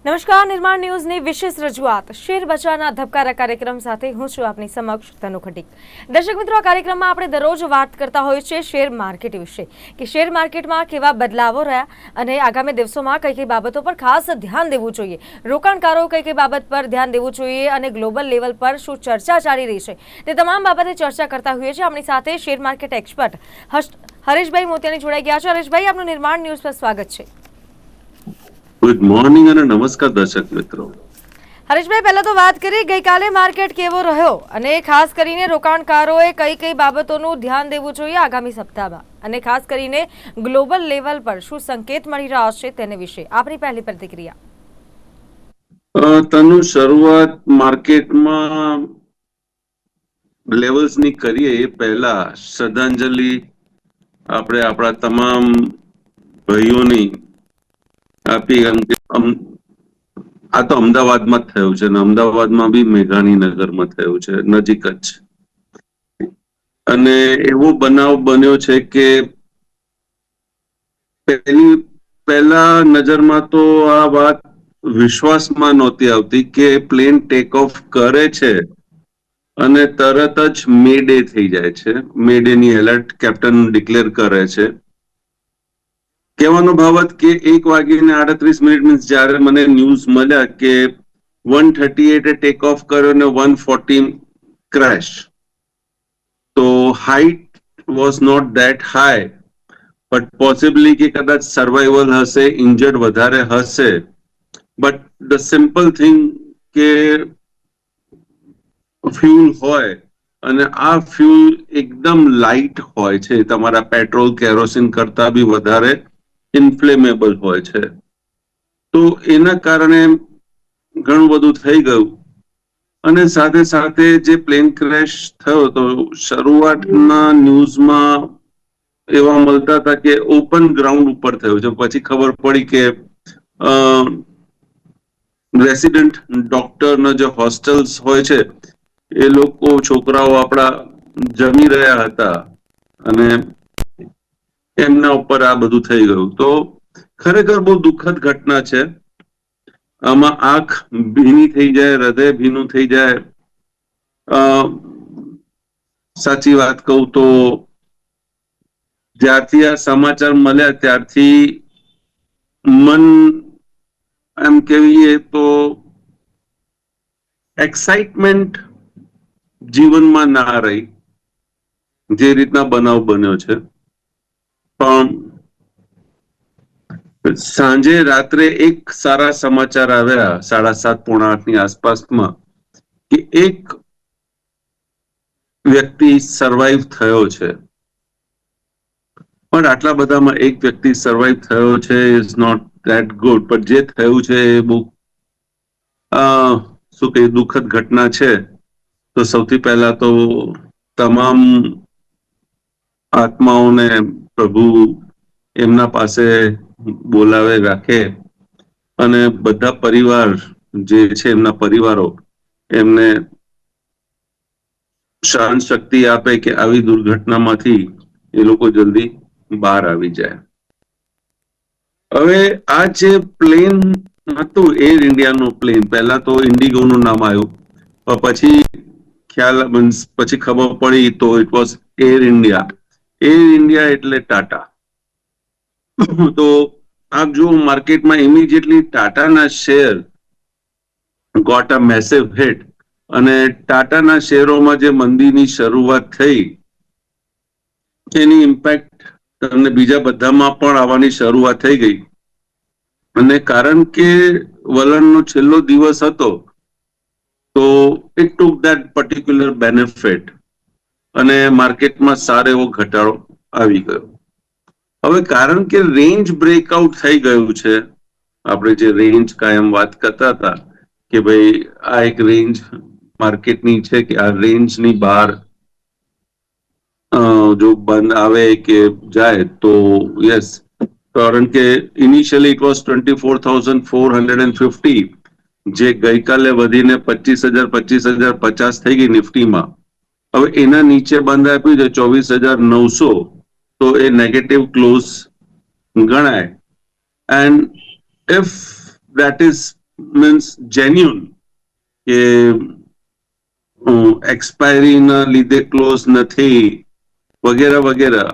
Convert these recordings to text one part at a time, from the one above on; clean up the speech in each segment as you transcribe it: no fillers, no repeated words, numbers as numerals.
નમસ્કાર, નિર્માણ ન્યૂઝની વિશેષ રજૂઆત શેર બજારના ધબકારા કાર્યક્રમ સાથે હું છું આપની સમક્ષ તનુ ખટીક. દર્શક મિત્રો, આ કાર્યક્રમમાં આપણે દરરોજ વાત કરતા હોઈએ છીએ શેર માર્કેટ વિશે, કે શેર માર્કેટમાં કેવા બદલાવો રહ્યા અને આગામી દિવસોમાં કઈ કઈ બાબતો પર ખાસ ધ્યાન દેવું જોઈએ, રોકાણકારો કઈ કઈ બાબત પર ધ્યાન દેવું જોઈએ અને ગ્લોબલ લેવલ પર શું ચર્ચા ચાલી રહી છે તે તમામ બાબતે ચર્ચા કરતા હોઈએ છીએ. આપણી સાથે શેર માર્કેટ એક્સપર્ટ હરેશભાઈ મોતિયાની જોડાઈ ગયા છે. હરેશભાઈ, આપનું નિર્માણ ન્યૂઝ પર સ્વાગત છે. ગુડ મોર્નિંગ અને નમસ્કાર દર્શક મિત્રો. હરેશભાઈ, પહેલા તો વાત કરીએ ગઈકાલે માર્કેટ કેવો રહ્યો અને ખાસ કરીને રોકાણકારોએ કઈ કઈ બાબતોનું ધ્યાન દેવું જોઈએ આગામી સપ્તાહમાં, અને ખાસ કરીને ગ્લોબલ લેવલ પર શું સંકેત મળી રહ્યા છે તેને વિશે આપની પહેલી પ્રતિક્રિયા. તનુ, શરૂઆત માર્કેટમાં લેવલ્સની કરીએ એ પહેલા શ્રદ્ધાંજલિ આપણે આપણા તમામ ભાઈઓની આપી. આ તો અમદાવાદમાં જ થયું છે ને અમદાવાદમાં બી મેઘાણીનગરમાં થયું છે, નજીક જ. અને એવો બનાવ બન્યો છે કે પહેલા નજરમાં તો આ વાત વિશ્વાસમાં નહોતી આવતી કે પ્લેન ટેક ઓફ કરે છે અને તરત જ મે ડે થઈ જાય છે. મે ડે ની એલર્ટ કેપ્ટન ડિક્લેર કરે છે. કહેવાનો ભાવ કે 1:38 મીન્સ જ્યારે મને ન્યૂઝ મળ્યા કે 1:38 ટેક ઓફ કર્યો ને 1:40 ક્રેશ, તો height was not that high, but possibly કે કદાચ સર્વાઈવલ હશે, ઇન્જર્ડ વધારે હશે. બટ ધ સિમ્પલ થિંગ કે ફ્યુલ હોય અને આ ફ્યુલ એકદમ લાઇટ હોય છે, તમારા પેટ્રોલ કેરોસીન કરતા બી વધારે ઇન્ફ્લેમેબલ હોય છે. તો એના કારણે ઘણું બધું થઈ ગયું. અને સાથે સાથે જે પ્લેન ક્રેશ થયો તો શરૂઆતના ન્યૂઝમાં એવા મળતા હતા કે ઓપન ગ્રાઉન્ડ ઉપર થયું છે. પછી ખબર પડી કે રેસિડેન્ટ ડોક્ટરના જે હોસ્ટેલ્સ હોય છે એ લોકો, છોકરાઓ આપણા જમી રહ્યા હતા અને એમના ઉપર આ બધું થઈ ગયું. તો ખરેખર બહુ દુઃખદ ઘટના છે. આમાં આંખ ભીની થઈ જાય, હૃદય ભીનું થઈ જાય. સાચી વાત કહું તો જ્યારથી આ સમાચાર મળ્યા ત્યારથી મન એમ કહીએ તો એક્સાઇટમેન્ટ જીવનમાં ના રહી, જે રીતના બનાવ બન્યો છે. પણ સાંજે રાત્રે એક સારા સમાચાર આવ્યા 7:30 પોણા 8ની આસપાસમાં કે એક વ્યક્તિ સર્વાઈવ થયો છે. પણ આટલા બધામાં એક વ્યક્તિ સર્વાઈવ થયો છે ઇઝ નોટ ધેટ ગુડ. પણ જે થયું છે એ બહુ શું કે દુઃખદ ઘટના છે. તો સૌથી પહેલા તો તમામ આત્માઓને પ્રભુ એમના પાસે બોલાવે રાખે અને બધા પરિવાર જે છે એમના પરિવારો એમને સહન શક્તિ આપે કે આવી દુર્ઘટનામાંથી એ લોકો જલ્દી બહાર આવી જાય. હવે આ જે પ્લેન હતું એર ઇન્ડિયાનું પ્લેન, પહેલા તો ઇન્ડિગોનું નામ આવ્યું, પછી પછી ખબર પડી તો it was Air India. Air India એટલે ટાટા. તો આપ જો માર્કેટમાં ઇમિડિયેટલી ટાટાના share got a massive hit અને ટાટાના શેરોમાં જે મંદીની શરૂઆત થઈ એની ઇમ્પેક્ટ તમને બીજા બધામાં પણ આવવાની શરૂઆત થઈ ગઈ. અને કારણ કે વલણનો છેલ્લો દિવસ હતો તો it took that particular benefit અને માર્કેટમાં સારો એવો ઘટાડો આવી ગયો. હવે કારણ કે રેન્જ બ્રેકઆઉટ થઈ ગયું છે, આપણે જે રેન્જ કાયમ વાત કરતા હતા કે ભાઈ આ એક રેન્જ માર્કેટની છે કે આ રેન્જની બહાર જો બંધ આવે કે જાય તો યસ, કારણ કે ઇનિશિયલી ઇટ વોઝ 24,450, જે ગઈકાલે વધીને 25,050 થઈ ગઈ નિફ્ટીમાં. હવે એના નીચે બંધ આપ્યું છે 24,900, તો એ નેગેટિવ ક્લોઝ ગણાય. And if that is means genuine કે એક્સપાયરીના લીધે ક્લોઝ નથી વગેરે વગેરે,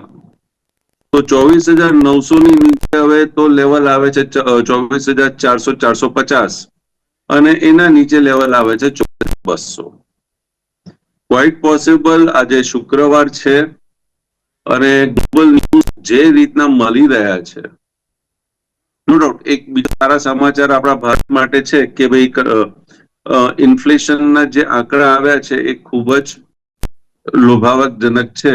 તો 24,900 ની નીચે હવે તો લેવલ આવે છે 24,400 450 અને એના નીચે લેવલ આવે છે 24,200. ક્વાઇટ પોસિબલ આજે શુક્રવાર છે અને ગ્લોબલ ન્યૂઝ જે રીતના મળી રહ્યા છે, નો ડાઉટ એક બીજા સારા સમાચાર આપણા ભારત માટે છે કે ભાઈ ઇન્ફ્લેશનના જે આંકડા આવ્યા છે એ ખૂબ જ લોભાવકજનક છે,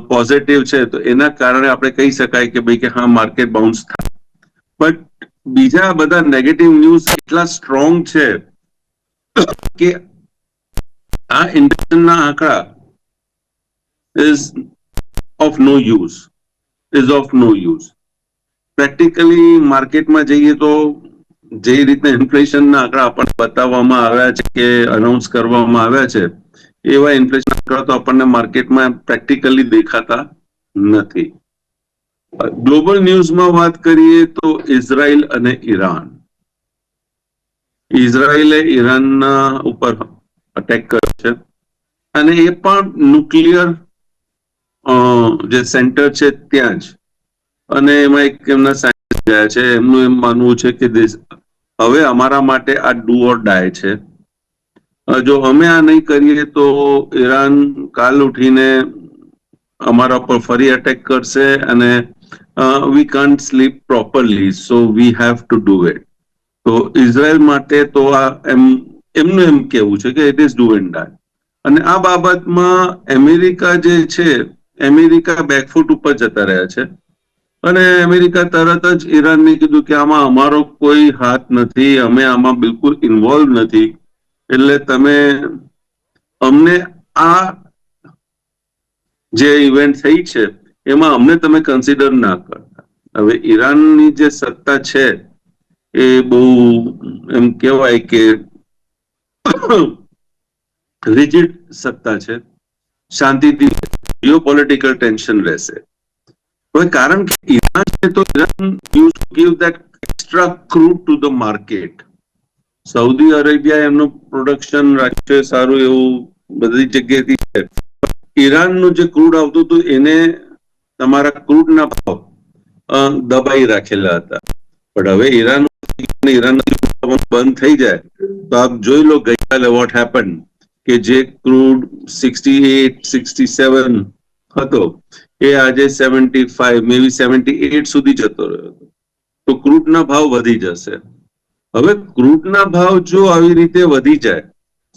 પોઝિટિવ છે, તો એના કારણે આપણે કહી શકાય કે ભાઈ કે હા માર્કેટ બાઉન્સ થાય. બટ બીજા બધા નેગેટિવ ન્યૂઝ એટલા સ્ટ્રોંગ છે કે આ ઇન્ફ્લેશનના આંકડા is of no use. Practically માર્કેટમાં જઈએ તો જે રીતના ઇન્ફ્લેશનના આંકડા આપણને બતાવવામાં આવ્યા છે કે અનાઉન્સ કરવામાં આવ્યા છે, એવા ઇન્ફ્લેશન આંકડા તો આપણને માર્કેટમાં પ્રેક્ટિકલી દેખાતા નથી. ગ્લોબલ ન્યૂઝમાં વાત કરીએ તો ઇઝરાયલ અને ઈરાન. ઇઝરાયલે ઈરાનના ઉપર અટેક કર્યો છે અને એ પણ ન્યુક્લિયર જે સેન્ટર છે ત્યાં જ, અને એમાં એક એમના સાયન્ટિસ્ટ ગયા છે, એમનું એમ માનવું છે કે હવે અમારા માટે આ ડુ ઓર ડાય છે. જો અમે આ નહીં કરીએ તો ઈરાન કાલ ઉઠીને અમારા પર ફરી અટેક કરશે અને we can't sleep properly, so we have to do it. તો ઇઝરાયલ માટે તો આ એમનું એમ કેવું છે કે ઇટ ઇઝ ડુ એન્ડ ડાય. અને આ બાબતમાં અમેરિકા જે છે, અમેરિકા બેકફૂટ ઉપર જતા રહ્યા છે અને અમેરિકા તરત જ ઈરાનને કીધું કે આમાં અમારો કોઈ હાથ નથી, અમે આમાં બિલકુલ ઇન્વોલ્વ નથી, એટલે તમે અમને આ જે ઇવેન્ટ થઈ છે એમાં અમને તમે કન્સિડર ના કરતા. હવે ઈરાનની જે સત્તા છે એ બહુ એમ કહેવાય કે રિજિડ સત્તા છે, શાંતિથી જીઓપોલિટિકલ ટેન્શન રહેશે. હવે કારણ કે ઈરાન છે તો Iran use to give that extra crude to the market. Saudi Arabia એમનું પ્રોડક્શન રાખ્યું છે સારું એવું બધી જગ્યાએથી છે. ઈરાનનું જે ક્રૂડ આવતું હતું એને તમારા ક્રૂડના ભાવ દબાઈ રાખેલા હતા, પણ હવે ઈરાન બંધ થઈ જાય તો આપ જોઈ લો ગઈકાલે વોટ હેપન કે જે ક્રૂડ 68 67 હતો એ આજે 75 મે બી 78 સુધી જતો રહ્યો હતો. તો ક્રૂડના ભાવ વધી જશે. હવે ક્રૂડના ભાવ જો આવી રીતે વધી જાય,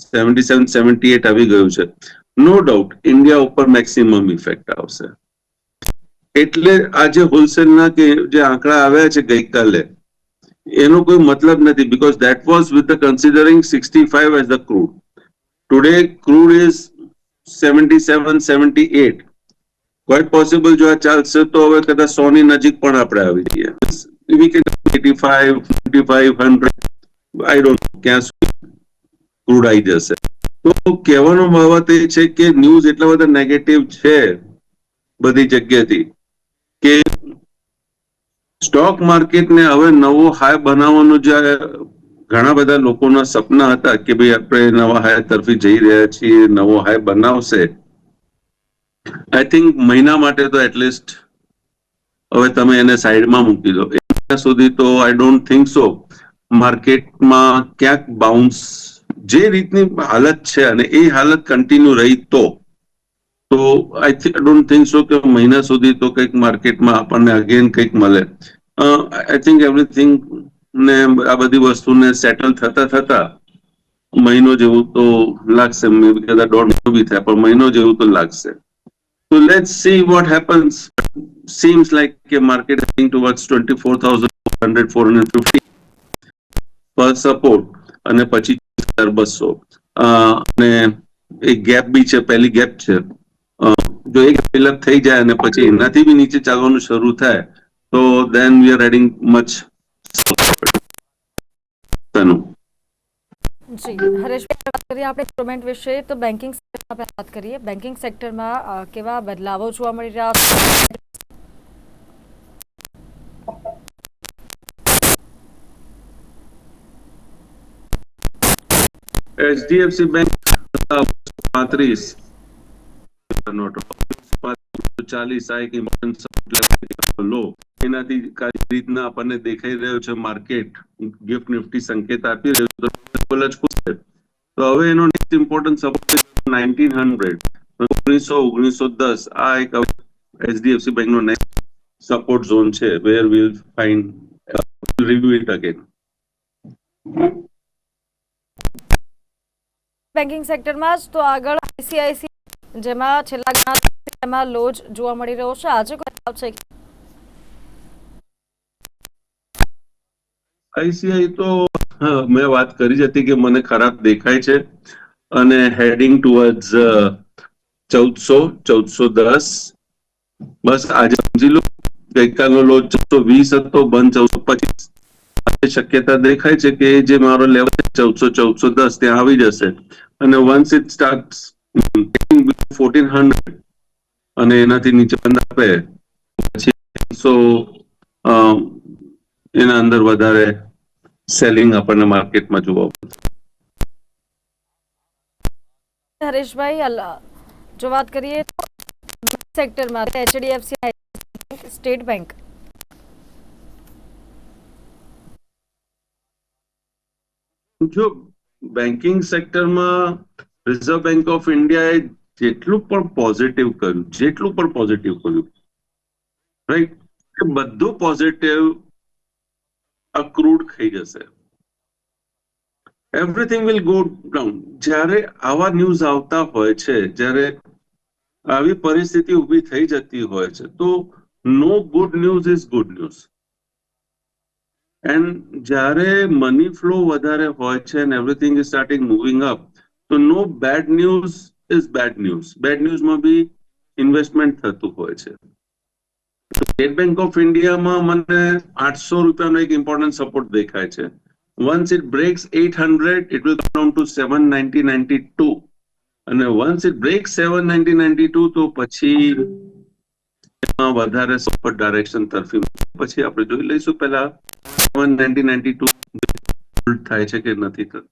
77 78 આવી ગયું છે, નો ડાઉટ ઇન્ડિયા ઉપર મેક્સિમમ ઇફેક્ટ આવશે. એટલે આજે હોલસેલના કે જે આંકડા આવ્યા છે ગઈકાલે એનો કોઈ મતલબ નથી, because that was with the considering 65 as the crude. Today crude is 77 78. Quite possible જો આ ચાલશે તો હવે કદાચ 100 ની નજીક પણ આપણે આવી જઈએ. We can 85 95 100, I don't know ક્યાં સુધી ક્રૂડ આવી જશે. તો કહેવાનો બાબત એ છે કે ન્યૂઝ એટલા બધા નેગેટિવ છે બધી જગ્યાથી કે સ્ટોક માર્કેટને હવે નવો હાઈ બનાવવાનું જે ઘણા બધા લોકોના સપના હતા કે ભાઈ આપણે નવા હાઈ તરફી જઈ રહ્યા છીએ, નવો હાઈ બનાવશે, આઈ થિંક મહિના માટે તો એટલીસ્ટ હવે તમે એને સાઈડમાં મૂકી દો. ત્યાં સુધી તો આઈ ડોન્ટ થિંક સો માર્કેટમાં ક્યાંક બાઉન્સ, જે રીતની હાલત છે અને એ હાલત કન્ટિન્યુ રહી તો આઈ ડોન્ટ થિંક સો કે મહિના સુધી તો કંઈક માર્કેટમાં આપણને અગેન કંઈક મળે. આઈ થિંક એવરીથિંગ ને આ બધી વસ્તુને સેટલ થતા મહિનો જેવું તો લાગશે, મે બી કદાચ 1.5 મહિનો બી થાય પણ મહિનો જેવું તો લાગશે. So let's see what happens. Seems like a market heading towards 24,400 450 per support અને પછી 2,200 અને એક ગેપ બી છે, પહેલી ગેપ છે. જો એક ફિલઅપ થઈ જાય અને પછી એનાથી બી નીચે ચાલવાનું શરૂ થાય તો then we are heading much તનુ. જી હરેશભાઈ, વાત કરીએ આપણે ઇન્સ્ટ્રુમેન્ટ વિશે તો બેન્કિંગ સેક્ટરમાં વાત કરીએ. બેન્કિંગ સેક્ટરમાં કેવા બદલાવો જોવા મળી રહ્યા છે? HDFC બેંક 35 નોટ 40 આ એક ઇમ્પોર્ટન્ટ લો એનાથી કઈ રીતના આપણને દેખાઈ રહ્યો છે માર્કેટ ગિફ્ટ નિફ્ટી સંકેત આપી રહ્યું છે જ ખુશ છે. તો હવે એનો નેક્સ્ટ ઇમ્પોર્ટન્ટ સપોર્ટ 1900 1910 આ એક HDFC બેંક નો નેક્સ્ટ સપોર્ટ ઝોન છે where we'll find review it again. Banking સેક્ટરમાં જ તો આગળ ICICI જેમાં છેલ્લા ઘણા સમયમાં લો જ જોવા મળી રહ્યો છે, આજે કોઈ ભાવ છે? ICICI તો મેં વાત કરી જ હતી કે મને ખરાબ દેખાય છે અને હેડિંગ ટુવર્ડ્સ 1410. બસ આજે સમજી લો ગઈકાલનો લો 1420 હતો, બંધ 1425. શક્યતા દેખાય છે કે જે મારો લેવલ 1410 ત્યાં આવી જશે અને વન્સ ઇટ સ્ટાર્ટ્સ 1400 અને એનાથી નીચે બંધ આપે પછી એના અંદર વધારે સેલિંગ આપણને માર્કેટમાં જોવા મળશે. હરેશભાઈ, જો વાત કરીએ તો સેક્ટરમાં HDFC સ્ટેટ બેંક જો બેન્કિંગ સેક્ટરમાં રિઝર્વ બેંક ઓફ ઇન્ડિયાએ જેટલું પણ પોઝિટિવ કર્યું રાઈટ, એ બધું પોઝિટિવ અક્રૂડ થઈ જશે. Everything will go down. જ્યારે આવા ન્યૂઝ આવતા હોય છે, જ્યારે આવી પરિસ્થિતિ ઊભી થઈ જતી હોય છે તો no good news is good news. And જ્યારે મની ફ્લો વધારે હોય છે and everything is starting moving up, તો no bad news is bad news. Bad ન્યૂઝમાં બી ઇન્વેસ્ટમેન્ટ થતું હોય છે. સ્ટેટ બેંક ઓફ ઇન્ડિયામાં મને 800 રૂપિયાનો એક ઇમ્પોર્ટન્ટ સપોર્ટ દેખાય છે. Once it breaks 800, it will come down to 790.92. અને once it breaks 790.92 તો પછી વધારે સપોર્ટ ડાયરેક્શન તરફી પછી આપણે જોઈ લઈશું પહેલા 790.92 થાય છે કે નથી થતું.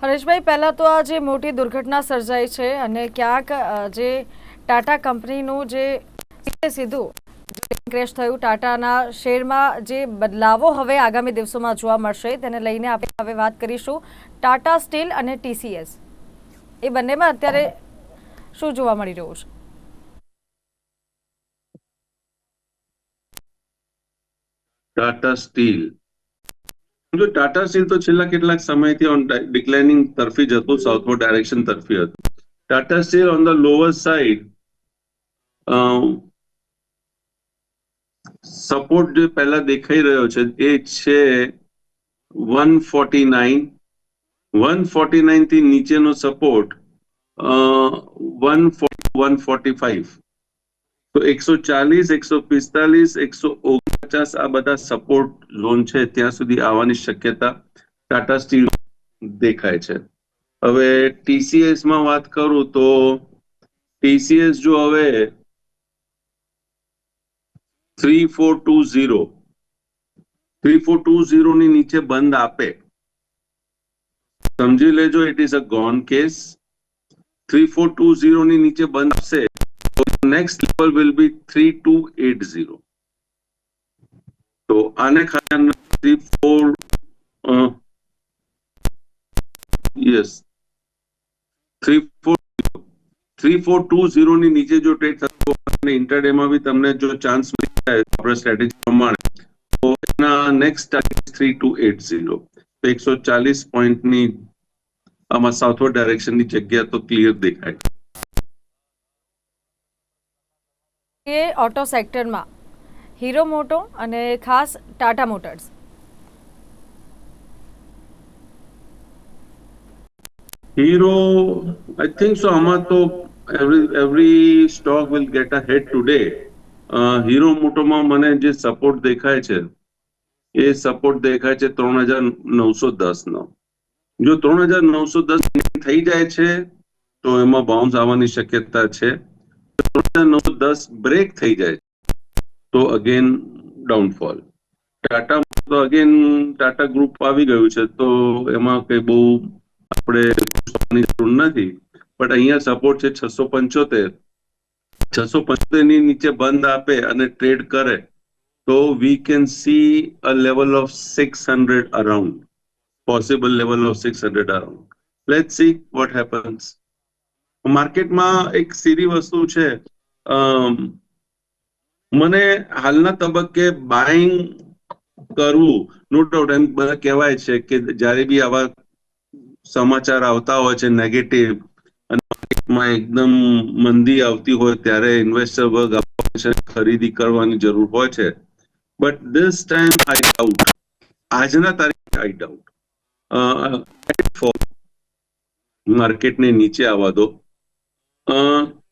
હરેશભાઈ, પહેલા તો આ જે મોટી દુર્ઘટના સર્જાઈ છે અને ક્યાંક જે ટાટા કંપનીનું જે સીધું ક્રેશ થયું, ટાટાના શેરમાં જે બદલાવો હવે આગામી દિવસોમાં જોવા મળશે તેને લઈને આપણે હવે વાત કરીશું. ટાટા સ્ટીલ અને TCS એ બંનેમાં અત્યારે શું જોવા મળી રહ્યું છે? ટાટા સ્ટીલ તો છેલ્લા કેટલાક સમયથી ઓન ડિક્લાઇનિંગ તરફી જ હતું, સાઉથવર્ડ ડાયરેક્શન તરફી હતું. Tata steel on the lower side support જે પહેલા દેખાઈ રહ્યો છે એ છે 149. 149 થી નીચેનો સપોર્ટ 145. તો 140, 145, 149 આ બધા સપોર્ટ ઝોન છે, ત્યાં સુધી આવવાની શક્યતા ટાટા સ્ટીલ દેખાય છે. હવે TCS માં વાત કરું તો TCS જો હવે 3420 ની નીચે બંધ આપે, સમજી લેજો it is a gone case. 3420 ની નીચે બંધ આપશે તો નેક્સ્ટ લેવલ વિલ બી 3280. તો આને ખાલી 3420 ની નીચે જો ટ્રેડ થતો અને ઇન્ટરડે માં બી તમને જો ચાન્સ મળી જાય આપણે સ્ટ્રેટેજી પ્રમાણે તો એના નેક્સ્ટ ટાર્ગેટ 3280. તો 140 પોઈન્ટની આમાં સાઉથવર્ડ ડાયરેક્શનની જગ્યા તો ક્લિયર દેખાય. એ ઓટો સેક્ટરમાં હીરો મોટો અને ખાસ Tata motors Hero I think so આમાં તો every stock will get a head today. Hero મોટોમાં મને જે સપોર્ટ દેખાય છે એ સપોર્ટ દેખાય છે 3910 નો. જો 3910 થઈ જાય છે તો એમાં બાઉન્સ આવવાની શક્યતા છે. 3910 બ્રેક થઈ જાય તો અગેન ડાઉનફોલ. ટાટા તો અગેન ટાટા ગ્રુપ આવી ગયું છે, તો એમાં કઈ બહુ આપણે ખુશ થવાની જરૂર નથી. બટ અહીંયા સપોર્ટ છે 675. 675 ની નીચે બંધ આપે અને ટ્રેડ કરે તો we can see a level of 600 around, possible level of 600 around. Let's see what happens. માર્કેટમાં એક સીધી વસ્તુ છે, મને હાલના તબક્કે બાઇંગ કરવું નો ડાઉટ. એમ બધા કહેવાય છે કે જ્યારે બી આવા સમાચાર આવતા હોય છે નેગેટિવ અને માર્કેટમાં એકદમ મંદી આવતી હોય ત્યારે ઇન્વેસ્ટર વર્ગ ખરીદી કરવાની જરૂર હોય છે. But this time I doubt, આજના તારીખે આઈ ડાઉટ. માર્કેટને નીચે આવવા દો.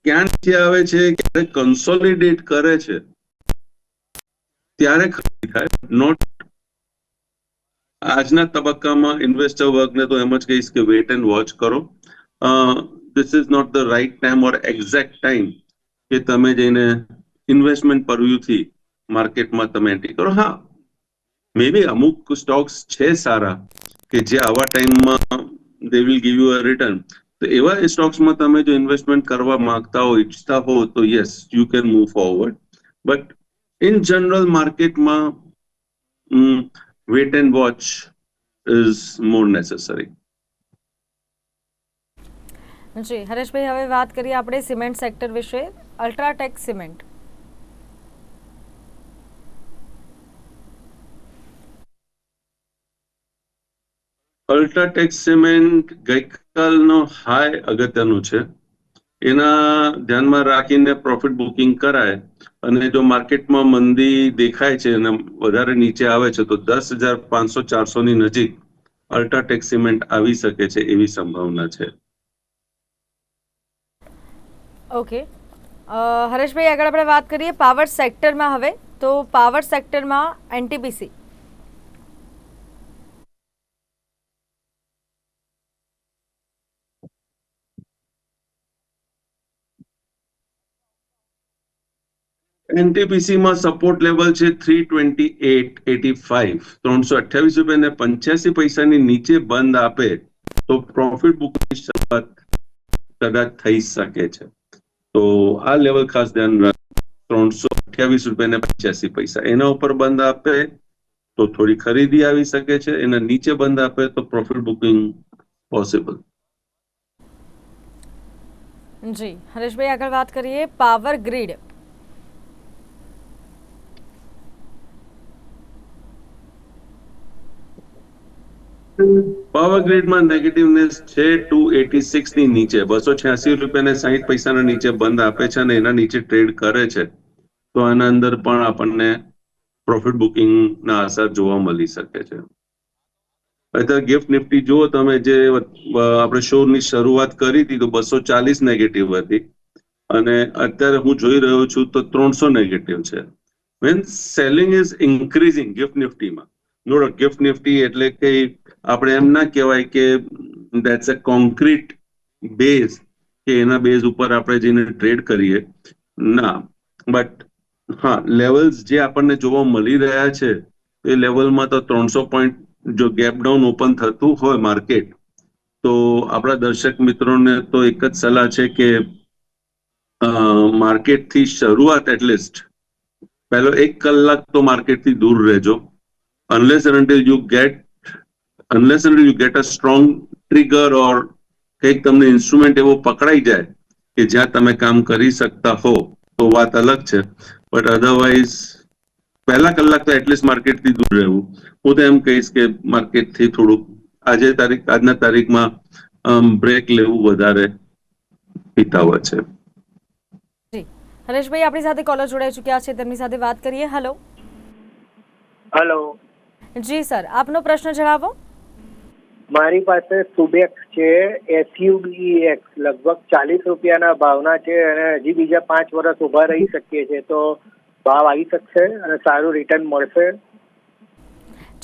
ક્યાં નીચે આવે છે, ક્યારે કન્સોલિડેટ કરે છે ત્યારે ખરીદી થાય. નોટ આજના તબક્કામાં ઇન્વેસ્ટર વર્ગને તો એમ જ કહીશ કે વેટ એન્ડ વોચ કરો. This is not the right time or exact time કે તમે જઈને ઇન્વેસ્ટમેન્ટ પરવ્યુથી માર્કેટમાં તમે એન્ટ્રી કરો. હા, મે બી અમુક સ્ટોક્સ છે સારા કે જે આવા ટાઈમમાં they will give you a return. તો એવા સ્ટોક્સમાં તમે જો ઇન્વેસ્ટમેન્ટ કરવા માંગતા હો, ઈચ્છતા હો, તો yes you can move forward. But in general માર્કેટમાં wait and watch is more necessary. જી હરેશભાઈ, હવે વાત કરીએ આપણે સિમેન્ટ સેક્ટર વિશે. અલ્ટ્રાટેક સિમેન્ટ અલ્ટ્રાટેક સિમેન્ટ ગઈકાલનો હાઈ અગત્યનું છે. એના ધ્યાનમાં રાખીને પ્રોફિટ બુકિંગ કરાય અને જો માર્કેટમાં મંદી દેખાય છે અને વધારે નીચે આવે છે તો 10,500-400 ની નજીક અલ્ટ્રાટેક સિમેન્ટ આવી શકે છે એવી સંભાવના છે. ઓકે હરેશભાઈ, આગળ આપણે વાત કરીએ પાવર સેક્ટરમાં. હવે તો પાવર સેક્ટરમાં એનટીપીસી એનટીપીસીમાં સપોર્ટ લેવલ છે 328.85. 328.85 નીચે બંધ આપે તો પ્રોફિટ બુકની શરૂઆત કદાચ થઈ શકે છે. તો આ લેવલ ખાસ ધ્યાન રાખો. 328.85. એના ઉપર બંધ આપે તો થોડી ખરીદી આવી શકે છે, એના નીચે બંધ આપે તો પ્રોફિટ બુકિંગ પોસિબલ. જી હરેશભાઈ, આગળ વાત કરીએ પાવર ગ્રીડ. પાવર ગ્રીડમાં નેગેટિવનેસ છે 286 ની નીચે. 286.60 નીચે બંધ આપે છે અને એના નીચે ટ્રેડ કરે છે તો આના અંદર પણ આપણને પ્રોફિટ બુકિંગ ના અસર જોવા મળી શકે છે. અત્યારે ગિફ્ટ નિફ્ટી જુઓ તમે, જે આપણે શોની શરૂઆત કરી હતી તો 240 નેગેટિવ હતી અને અત્યારે હું જોઈ રહ્યો છું તો 300 નેગેટિવ છે. Means selling is increasing gift નિફ્ટીમાં. નો, ગિફ્ટ નિફ્ટી એટલે કે આપણે એમ ના કહેવાય કે ધેટ્સ અ કોન્ક્રીટ બેઝ કે એના બેઝ ઉપર આપણે જઈને ટ્રેડ કરીએ, ના. બટ હા, લેવલ્સ જે આપણને જોવા મળી રહ્યા છે એ લેવલમાં તો 300 પોઈન્ટ જો ગેપ ડાઉન ઓપન થતું હોય માર્કેટ તો આપણા દર્શક મિત્રોને તો એક જ સલાહ છે કે માર્કેટથી શરૂઆત એટલીસ્ટ પહેલો 1 કલાક તો માર્કેટથી દૂર રહેજો. unless and until you get a strong trigger or કંઈક તમને ઇન્સ્ટ્રુમેન્ટ એવો પકડાઈ જાય કે જ્યાં તમે કામ કરી શકતા હો તો વાત અલગ છે. બટ અધરવાઇઝ પહેલા કલાક તો એટલીસ્ટ માર્કેટથી દૂર રહેવું. હું તો એમ કહીશ કે માર્કેટથી થોડુંક આજના તારીખમાં બ્રેક લેવું વધારે હિતાવહ છે. જી હરેશભાઈ, આપણી સાથે કોલર જોડાઈ ચૂક્યા છે, તેમની સાથે વાત કરીએ. હેલો. જી સર, આપનો પ્રશ્ન જણાવો. મારી પાસે સુબેક્સ છે, SUBEX, લગભગ 40 રૂપિયાના ભાવના છે અને હજી બીજા 5 વર્ષ ઉભા રહી શકીએ છે, તો ભાવ આવી શકશે અને સારું રિટર્ન મળશે?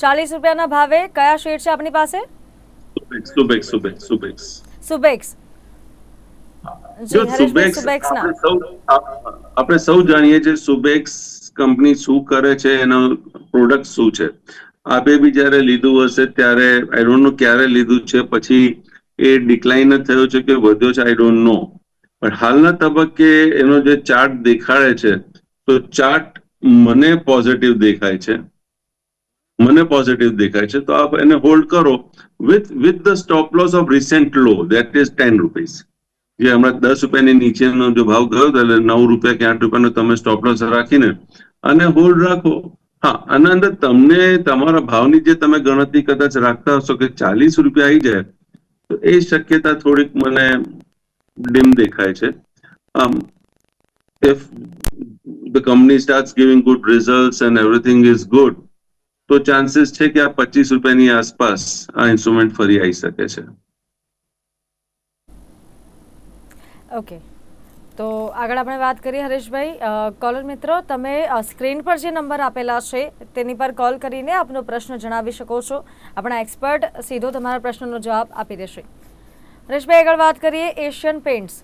40 રૂપિયાના ભાવે કયા શેર છે આપની પાસે? સુબેક્સ. આપણે સૌ જાણીએ છીએ સુબેક્સ કંપની શું કરે છે, એનો પ્રોડક્ટ શું છે. આપે બી જયારે લીધું હશે ત્યારે આઈ ડોન્ટ નો ક્યારે લીધું છે, પછી એ ડિક્લાઇન જ થયો છે કે વધ્યો છે, આઈ ડોન્ટ નો. પણ હાલના તબક્કે એનો જે ચાર્ટ દેખાડે છે તો ચાર્ટ મને પોઝિટિવ દેખાય છે. તો આપ એને હોલ્ડ કરો with the stop loss of recent low that is 10 rupees. જે હમણાં 10 રૂપિયાની નીચેનો જો ભાવ ગયો હતો એટલે 9 રૂપિયા કે 8 રૂપિયાનો તમે સ્ટોપ લોસ રાખીને અને હોલ્ડ રાખો. હા, આના અંદર તમને તમારા ભાવની જે તમે ગણતરી કદાચ રાખતા હશો કે 40 રૂપિયા આવી જાય તો એ શક્યતા થોડીક મને ડીમ દેખાય છે. If the company starts giving good results and everything is good, તો ચાન્સીસ છે કે આ 25 રૂપિયાની આસપાસ આ ઇન્સ્ટ્રુમેન્ટ ફરી આવી શકે છે. ઓકે, તો આગળ આપણે વાત કરીએ હરેશભાઈ. કોલર મિત્રો, તમે સ્ક્રીન પર જે નંબર આપેલા છે તેની પર કોલ કરીને આપનો પ્રશ્ન જણાવી શકો છો. આપણા એક્સપર્ટ સીધો તમારા પ્રશ્નનો જવાબ આપી દેશે. હરેશભાઈ, આગળ વાત કરીએ એશિયન પેઇન્ટ્સ.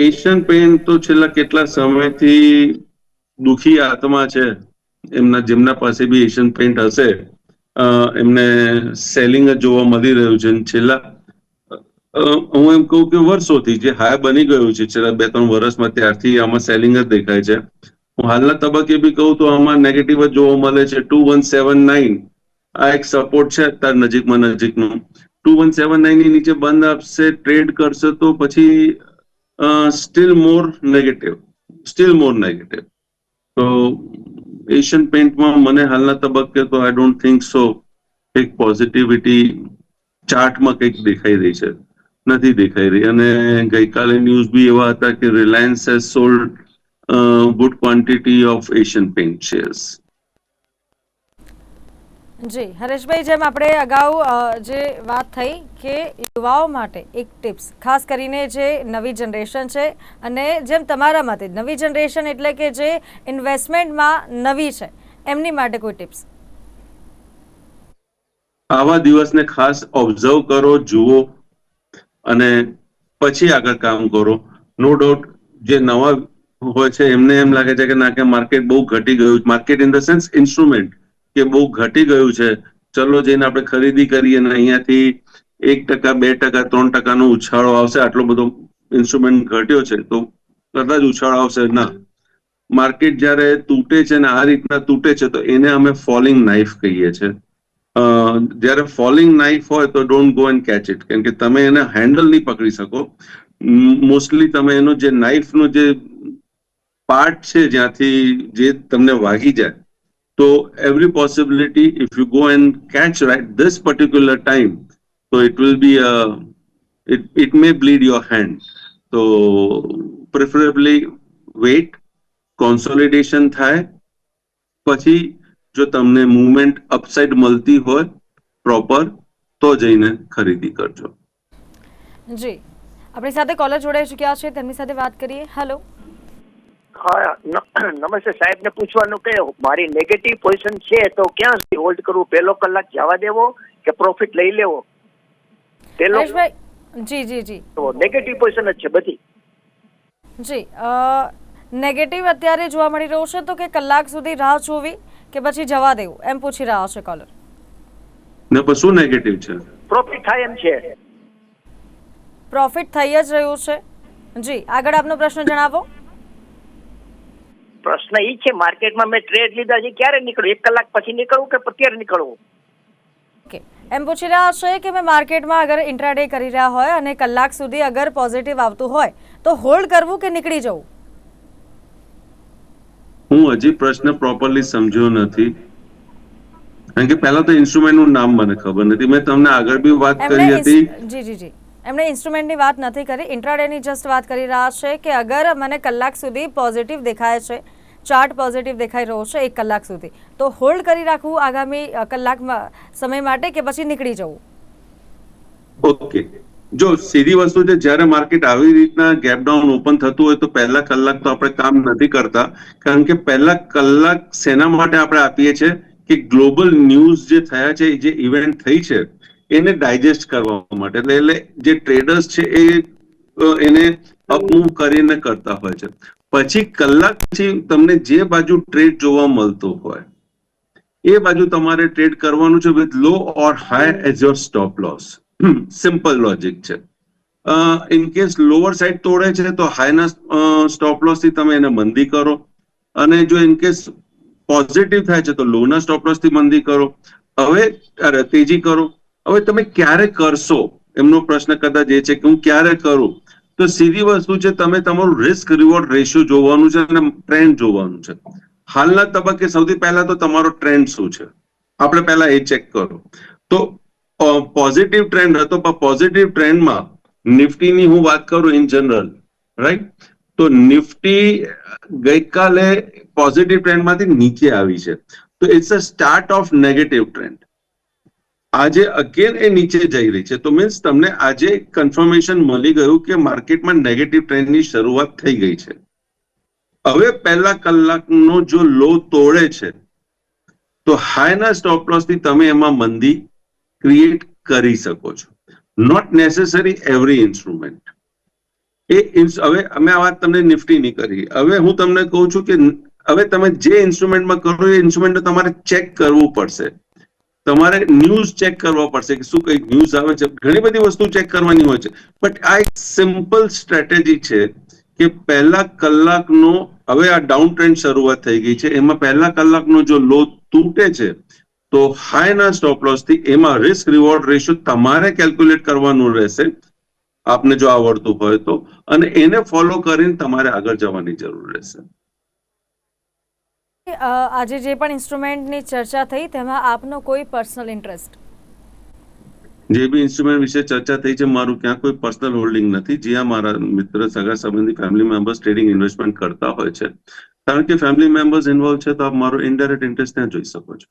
એશિયન પેઇન્ટ તો છેલ્લા કેટલા સમયથી દુખી આત્મા છે એમના, જેમના પાસે બી એશિયન પેઇન્ટ હશે એમને સેલિંગ જ જોવા મળી રહ્યું છે. છેલ્લા હું એમ કહું કે વર્ષોથી જે હાઈ બની ગયું છે છેલ્લા 2-3 વર્ષમાં, ત્યારથી આમાં સેલિંગ જ દેખાય છે. હું હાલના તબક્કે બી કહું તો આમાં નેગેટિવ જ જોવા મળે છે. 2179 આ એક સપોર્ટ છે અત્યારે નજીકનું. 2179 ની નીચે બંધ આપશે, ટ્રેડ કરશે તો પછી સ્ટીલ મોર નેગેટિવ. તો એશિયન પેઇન્ટમાં મને હાલના તબક્કે તો આઈ ડોન્ટ થિંક સો એક પોઝિટિવિટી ચાર્ટમાં કંઈક દેખાઈ રહી છે, નથી દેખાઈ રહી. અને ગઈકાલે ન્યૂઝ બી એવા હતા કે Reliance has sold good quantity of Asian paint shares. જી હરેશભાઈ, જેમ આપણે અગાઉ જે વાત થઈ કે યુવાઓ માટે એક ટિપ્સ, ખાસ કરીને જે નવી જનરેશન છે, અને જેમ તમારા માટે નવી જનરેશન એટલે કે જે ઇન્વેસ્ટમેન્ટમાં નવી છે એમની માટે કોઈ ટિપ્સ? આવા દિવસને ખાસ ઓબ્ઝર્વ કરો, જુઓ અને પછી આગળ કામ કરો. નો ડાઉટ જે નવા હોય છે એમને એમ લાગે છે કે ના, કે માર્કેટ બહુ ઘટી ગયું, market in the sense instrument કે બહુ ઘટી ગયું છે, ચલો જઈને આપણે ખરીદી કરીએ અને અહીંયાથી 1%, 2%, 3%નો ઉછાળો આવશે. આટલો બધો ઇન્સ્ટ્રુમેન્ટ ઘટ્યો છે તો કદાચ ઉછાળો આવશે. ના, માર્કેટ જ્યારે તૂટે છે ને આ રીતના તૂટે છે તો એને અમે ફોલિંગ નાઇફ કહીએ છીએ. જ્યારે ફોલિંગ નાઇફ હોય તો don't go and catch it, કેમ કે તમે એને હેન્ડલ નહીં પકડી શકો. મોસ્ટલી તમે એનો જે નાઇફનો જે પાર્ટ છે જ્યાંથી જે તમને વાગી જાય, તો every possibility if you go and catch right this particular time, so it will be it may bleed your hand. So preferably wait, consolidation થાય પછી જો તમને મૂવમેન્ટ અપસાઇડ મળતી હોય પ્રોપર તો જઈને ખરીદી કરજો. જી, આપણી સાથે કોલર જોડાઈ ચૂક્યા છે, તેમની સાથે વાત કરીએ. હેલો. હા, નમસ્તે સાહેબ. ને પૂછવાનું કે મારી નેગેટિવ પોઝિશન છે તો ક્યાં સુધી હોલ્ડ કરવું? પહેલો કલાક જવા દેવો કે પ્રોફિટ લઈ લેવો? પહેલો જી નેગેટિવ પોઝિશન જ છે બધી. જી, નેગેટિવ અત્યારે જોવા મળી રહ્યું છે તો કે કલાક સુધી રાહ જોવી કે પછી જવા દેવું, એમ પૂછી રહ્યા છે કોલર. ને પછી શું નેગેટિવ છે? પ્રોફિટ થાય એમ છે. પ્રોફિટ થઈ જ રહ્યું છે. જી, આગળ આપનો પ્રશ્ન જણાવો. પ્રશ્ન એ છે, માર્કેટમાં મેં ટ્રેડ લીધા છે, ક્યારે નીકળવું? 1 કલાક પછી નીકળવું કે અત્યારે નીકળવું? ઓકે, એમ પૂછી રહ્યા છે કે મેં માર્કેટમાં અગર ઇન્ટ્રાડે કરી રહ્યા હોય અને કલાક સુધી અગર પોઝિટિવ આવતું હોય તો હોલ્ડ કરવું કે નીકળી જવું? હું હજી પ્રશ્ન પ્રોપરલી સમજ્યો નથી, કારણ કે પહેલા તો ઇન્સ્ટ્રુમેન્ટનું નામ મને ખબર નથી. મેં તમને આગળ બી વાત કરી હતી. જી, એમણે ઇન્સ્ટ્રુમેન્ટની વાત નથી કરી, ઇન્ટ્રાડેની જસ્ટ વાત કરી રહ્યા છે કે અગર મને કલાક સુધી પોઝિટિવ દેખાય છે, ચાર્ટ પોઝિટિવ દેખાઈ રહ્યો છે 1 કલાક સુધી, તો હોલ્ડ કરી રાખવું આગામી કલાકમાં સમય માટે કે પછી નીકળી જવું? ઓકે, જો સીધી વસ્તુ છે, જ્યારે માર્કેટ આવી રીતના ગેપ ડાઉન ઓપન થતું હોય તો પહેલા કલાક તો આપણે કામ નથી કરતા, કારણ કે પહેલા કલાક શેના માટે આપણે આપીએ છીએ કે ગ્લોબલ ન્યૂઝ જે થયા છે, જે ઇવેન્ટ થઈ છે એને ડાયજેસ્ટ કરવા માટે. એટલે જે ટ્રેડર્સ છે એને અપમૂવ કરીને કરતા હોય છે. પછી કલાક પછી તમને જે બાજુ ટ્રેડ જોવા મળતો હોય એ બાજુ તમારે ટ્રેડ કરવાનું છે with low or high as your stop loss. Simple logic છે. ઇન કેસ લોઅર સાઈડ તોડે છે તો હાઈના સ્ટોપ લોસ થી તમે એને મંદી કરો, અને જો ઇન કેસ પોઝિટિવ થાય છે તો લોના સ્ટોપ લોસ થી મંદી કરો. હવે તેજી કરો. હવે તમે ક્યારે કરશો એમનો પ્રશ્ન કદાચ એ છે કે હું ક્યારે કરું, તો સીધી વસ્તુ છે, તમે તમારું રિસ્ક રિવોર્ડ રેશિયો જોવાનું છે અને ટ્રેન્ડ જોવાનું છે. હાલના તબક્કે સૌથી પહેલા તો તમારો ટ્રેન્ડ શું છે આપણે પહેલા એ ચેક કરો. તો પોઝિટિવ ટ્રેન્ડ હતો, પણ પોઝિટિવ ટ્રેન્ડમાં નિફ્ટીની હું વાત કરું ઇન જનરલ, રાઈટ, તો નિફ્ટી ગઈકાલે પોઝિટિવ ટ્રેન્ડમાંથી નીચે આવી છે, તો it's a start of negative trend. આજે અગેન એ નીચે જઈ રહી છે, તો મીન્સ તમને આજે કન્ફર્મેશન મળી ગયું કે માર્કેટમાં નેગેટિવ ટ્રેન્ડની શરૂઆત થઈ ગઈ છે. હવે પહેલા કલાકનો જો લો તોડે છે તો હાઈના સ્ટોપ લોસ થી તમે એમાં મંદી ક્રિએટ કરી શકો છો. Not necessary every instrument. હવે અમે આ વાત તમને નિફ્ટીની કરી. હવે હું તમને કહું છું કે હવે તમે જે ઇન્સ્ટ્રુમેન્ટમાં કરો એ ઇન્સ્ટ્રુમેન્ટ તમારે ચેક કરવું પડશે. તમારે ન્યૂઝ ચેક કરવા પડશે કે શું કઈ ન્યૂઝ આવે છે. ઘણી બધી વસ્તુ ચેક કરવાની હોય છે, બટ આ એક સિમ્પલ સ્ટ્રેટેજી છે કે પહેલા કલાકનો, હવે આ ડાઉન ટ્રેન્ડ શરૂઆત થઈ ગઈ છે, એમાં પહેલા કલાકનો જો લો તૂટે છે તો હાઈના સ્ટોપ લોસ થી એમાં રિસ્ક રિવોર્ડ રેશિયો તમારે કેલ્ક્યુલેટ કરવાનું રહેશે, આપને જો આવડતું હોય તો, અને એને ફોલો કરીને તમારે આગળ જવાની જરૂર રહેશે. આજે જે પણ ઇન્સ્ટ્રુમેન્ટની ચર્ચા થઈ તેમાં આપનો કોઈ પર્સનલ ઇન્ટરેસ્ટ? જે બી ઇન્સ્ટ્રુમેન્ટ વિશે ચર્ચા થઈ છે, મારું ક્યાં કોઈ પર્સનલ હોલ્ડિંગ નથી. જ્યાં મારા મિત્ર, સગા સંબંધી, ફેમિલી મેમ્બર્સ ટ્રેડિંગ ઇન્વેસ્ટમેન્ટ કરતા હોય છે, કારણ કે ફેમિલી મેમ્બર્સ ઇન્વોલ્વ છે, તો આપ મારો ઇનડાયરેક્ટ ઇન્ટરેસ્ટ ત્યાં જોઈ શકો છો.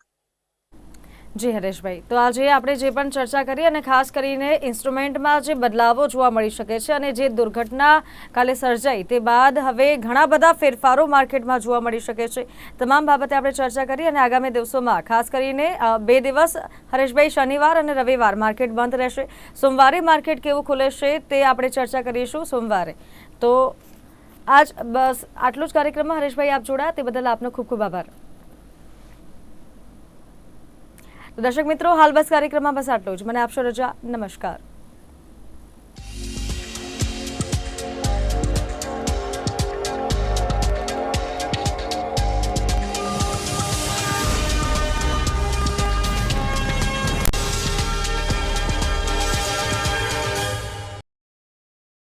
જી હરેશભાઈ, તો આજે આપણે જે પણ ચર્ચા કરી અને ખાસ કરીને ઇન્સ્ટ્રુમેન્ટમાં જે બદલાવો જોવા મળી શકે છે અને જે દુર્ઘટના કાલે સર્જાઈ તે બાદ હવે ઘણા બધા ફેરફારો માર્કેટમાં જોવા મળી શકે છે, તમામ બાબતે આપણે ચર્ચા કરી. અને આગામી દિવસોમાં ખાસ કરીને 2 દિવસ હરેશભાઈ, શનિવાર અને રવિવાર માર્કેટ બંધ રહેશે. સોમવારે માર્કેટ કેવું ખુલે છે તે આપણે ચર્ચા કરીશું સોમવારે. તો આજ બસ આટલું જ કાર્યક્રમમાં હરેશભાઈ આપ જોડાયા તે બદલ આપનો ખૂબ ખૂબ આભાર. તો દર્શક મિત્રો, હાલ બસ કાર્યક્રમમાં બસ આટલું જ. મને આપશો રજા. નમસ્કાર.